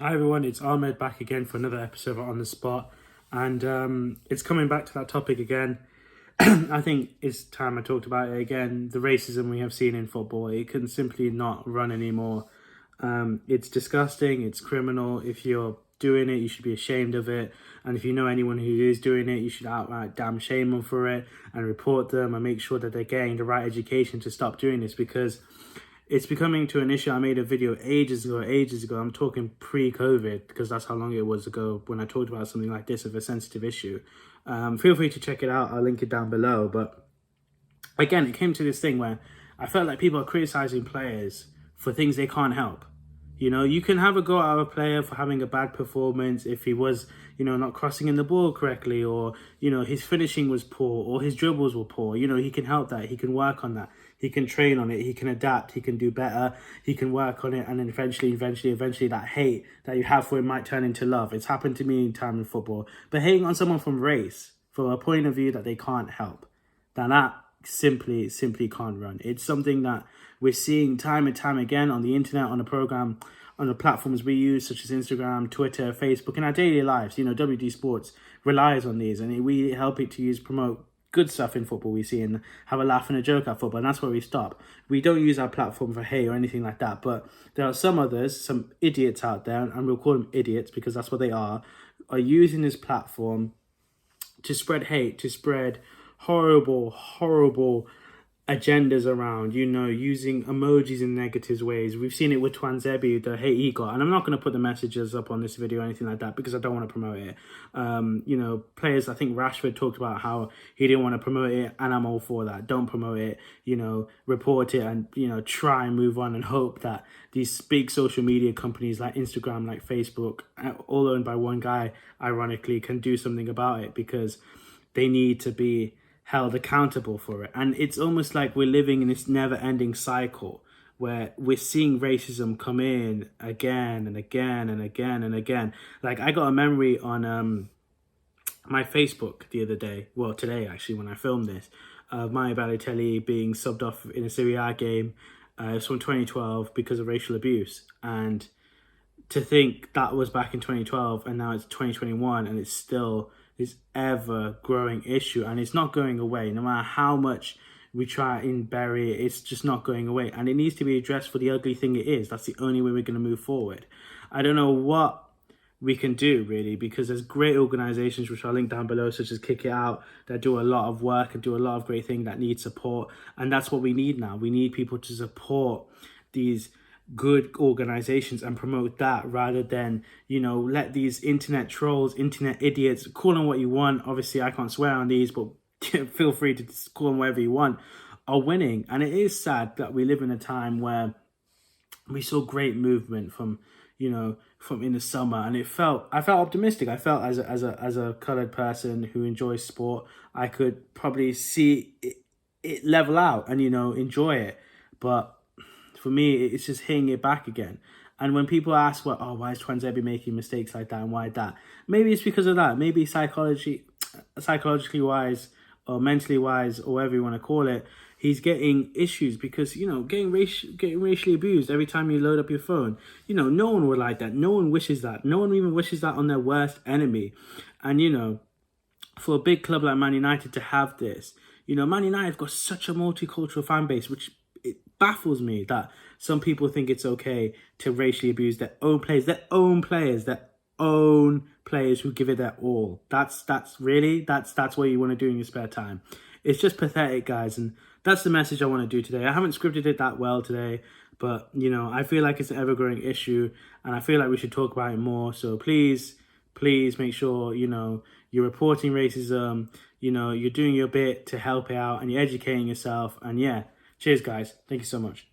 Hi everyone, it's Ahmed back again for another episode of On The Spot, and it's coming back to that topic again. I think it's time I talked about it again. The racism we have seen in football, it can simply not run anymore. It's disgusting, it's criminal. If you're doing it, you should be ashamed of it, and if you know anyone who is doing it, you should outright damn shame them for it and report them and make sure that they're getting the right education to stop doing this, because it's becoming to an issue. I made a video ages ago. I'm talking pre-COVID, because that's how long it was ago when I talked about something like this, of a sensitive issue. Feel free to check it out. I'll link it down below. But again, it came to this thing where I felt like people are criticizing players for things they can't help. You know, you can have a go at a player for having a bad performance if he was, not crossing in the ball correctly, or, his finishing was poor, or his dribbles were poor. He can help that. He can work on that. He can train on it. He can adapt. He can do better. He can work on it. And then eventually, that hate that you have for him might turn into love. It's happened to me in time in football. But hating on someone from race, from a point of view that they can't help, then that simply can't run. It's something that we're seeing time and time again on the internet, on the platforms we use, such as Instagram, Twitter, Facebook, in our daily lives. WDSportz relies on these, and we help it to promote good stuff in football we see and have a laugh and a joke at football, and that's where we stop. We don't use our platform for hate or anything like that, but there are some others, some idiots out there, and we'll call them idiots because that's what they are using this platform to spread hate, to spread horrible agendas around, using emojis in negative ways. We've seen it with Twanzebe, the hate he got, and I'm not going to put the messages up on this video or anything like that because I don't want to promote it. Players, I think Rashford talked about how he didn't want to promote it, and I'm all for that. Don't promote it, report it, and, try and move on and hope that these big social media companies like Instagram, like Facebook, all owned by one guy, ironically, can do something about it, because they need to be held accountable for it. And it's almost like we're living in this never-ending cycle where we're seeing racism come in again and again and again and again. Like, I got a memory on my Facebook the other day, well, today actually, when I filmed this, of Mario Balotelli being subbed off in a Serie A game. It's from 2012 because of racial abuse. And to think that was back in 2012 and now it's 2021 and it's still this ever-growing issue, and it's not going away. No matter how much we try and bury it, it's just not going away, and it needs to be addressed for the ugly thing it is. That's the only way we're going to move forward. I don't know what we can do, really, because there's great organizations, which I'll link down below, such as Kick It Out, that do a lot of work and do a lot of great things that need support, and that's what we need now. We need people to support these good organizations and promote that, rather than let these internet trolls, internet idiots, call them what you want. Obviously I can't swear on these, but feel free to call them whatever you want, are winning. And it is sad that we live in a time where we saw great movement from in the summer, and I felt optimistic. I felt as a colored person who enjoys sport, I could probably see it level out and enjoy it. But for me, it's just hitting it back again. And when people ask, why is Twanzebe making mistakes like that, and why that? Maybe it's because of that. Maybe psychologically wise, or mentally wise, or whatever you want to call it, he's getting issues because, getting racially abused every time you load up your phone. No one would like that. No one wishes that. No one even wishes that on their worst enemy. And, for a big club like Man United to have this, Man United have got such a multicultural fan base, which it baffles me that some people think it's okay to racially abuse their own players who give it their all. That's what you want to do in your spare time. It's just pathetic, guys, and that's the message I want to do today. I haven't scripted it that well today, but I feel like it's an ever-growing issue, and I feel like we should talk about it more. So please make sure you're reporting racism, you're doing your bit to help it out, and you're educating yourself. And yeah, cheers, guys. Thank you so much.